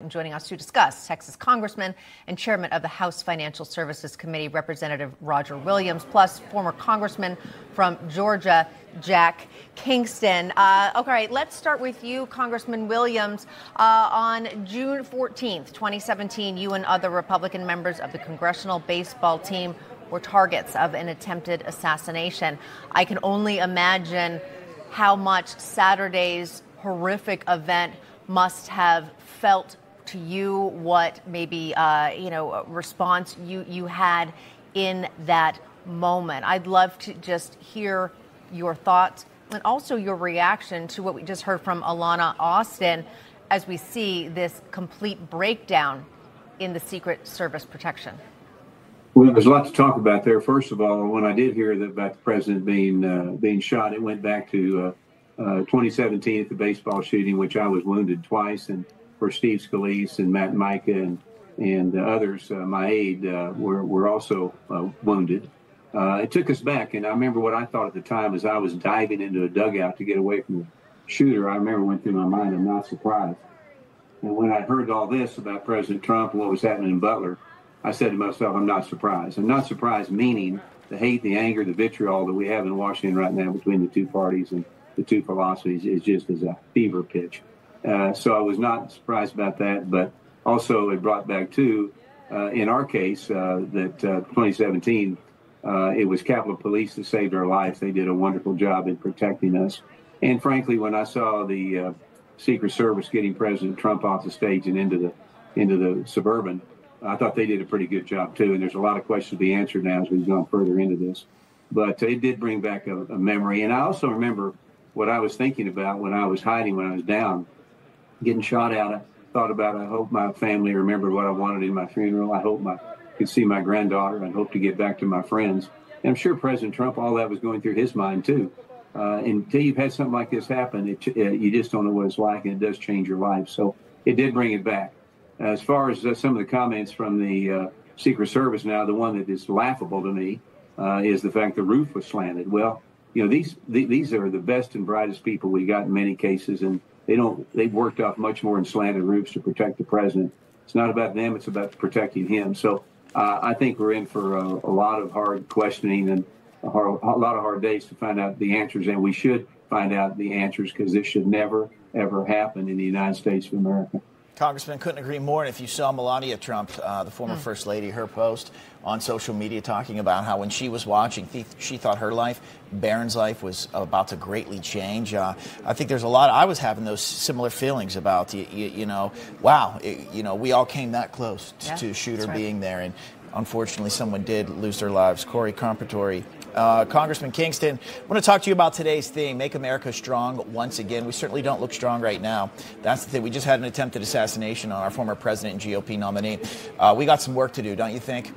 Joining us to discuss, Texas Congressman and Chairman of the House Financial Services Committee, Representative Roger Williams, plus former Congressman from Georgia, Jack Kingston. Okay, let's start with you, Congressman Williams. On June 14th, 2017, you and other Republican members of the congressional baseball team were targets of an attempted assassination. I can only imagine how much Saturday's horrific event must have felt to you, what maybe, response you had in that moment. I'd love to just hear your thoughts and also your reaction to what we just heard from Alana Austin as we see this complete breakdown in the Secret Service protection. Well, there's a lot to talk about there. First of all, when I did hear about the president being shot, it went back to 2017 at the baseball shooting, which I was wounded twice, and where Steve Scalise and Matt Micah and others, my aide, were also wounded. It took us back, and I remember what I thought at the time as I was diving into a dugout to get away from the shooter. I remember went through my mind, I'm not surprised. And when I heard all this about President Trump and what was happening in Butler, I said to myself, I'm not surprised. I'm not surprised, meaning the hate, the anger, the vitriol that we have in Washington right now between the two parties and the two philosophies is just as a fever pitch. So I was not surprised about that, but also it brought back too, in our case, that 2017, it was Capitol Police that saved our lives. They did a wonderful job in protecting us. And frankly, when I saw the Secret Service getting President Trump off the stage and into the Suburban, I thought they did a pretty good job too. And there's a lot of questions to be answered now as we've gone further into this. But it did bring back a memory. And I also remember what I was thinking about when I was hiding, when I was down, getting shot at. I thought about, I hope my family remembered what I wanted in my funeral. I hope I could see my granddaughter. I hope to get back to my friends. And I'm sure President Trump, all that was going through his mind too. Until you've had something like this happen, you just don't know what it's like, and it does change your life. So it did bring it back. As far as some of the comments from the Secret Service now, the one that is laughable to me is the fact the roof was slanted. Well, you know, these are the best and brightest people we got in many cases, and they've worked off much more in slanted roofs to protect the president. It's not about them, it's about protecting him. So I think we're in for a lot of hard questioning and a lot of hard days to find out the answers, and we should find out the answers because this should never, ever happen in the United States of America. Congressman, couldn't agree more. And if you saw Melania Trump, the former First Lady, her post on social media talking about how when she was watching, she thought her life, Barron's life, was about to greatly change. I think there's a lot. I was having those similar feelings about, wow, we all came that close to shooter being there. And unfortunately, someone did lose their lives. Corey Compertory. Congressman Kingston, I want to talk to you about today's theme, Make America Strong Once Again. We certainly don't look strong right now. That's the thing. We just had an attempted assassination on our former president and GOP nominee. We got some work to do, don't you think?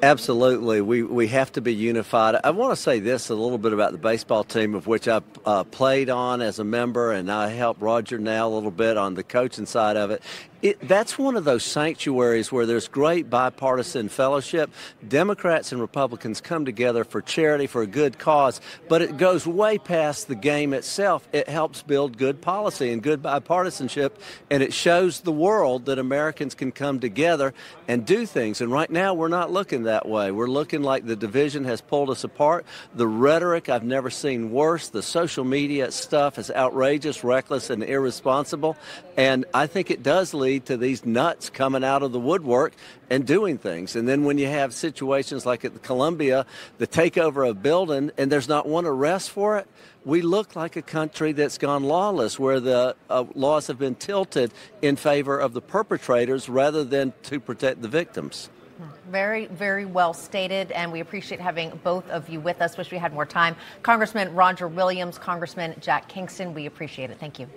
Absolutely. We have to be unified. I want to say this a little bit about the baseball team, of which I played on as a member, and I help Roger now a little bit on the coaching side of it. That's one of those sanctuaries where there's great bipartisan fellowship. Democrats and Republicans come together for charity, for a good cause, but it goes way past the game itself. It helps build good policy and good bipartisanship, and it shows the world that Americans can come together and do things. And right now, we're not looking that way. We're looking like the division has pulled us apart. The rhetoric, I've never seen worse. The social media stuff is outrageous, reckless, and irresponsible. And I think it does lead to these nuts coming out of the woodwork and doing things. And then when you have situations like at the Columbia, the takeover of a building, and there's not one arrest for it, we look like a country that's gone lawless, where the laws have been tilted in favor of the perpetrators rather than to protect the victims. Very, very well stated, and we appreciate having both of you with us. Wish we had more time. Congressman Roger Williams, Congressman Jack Kingston, we appreciate it. Thank you.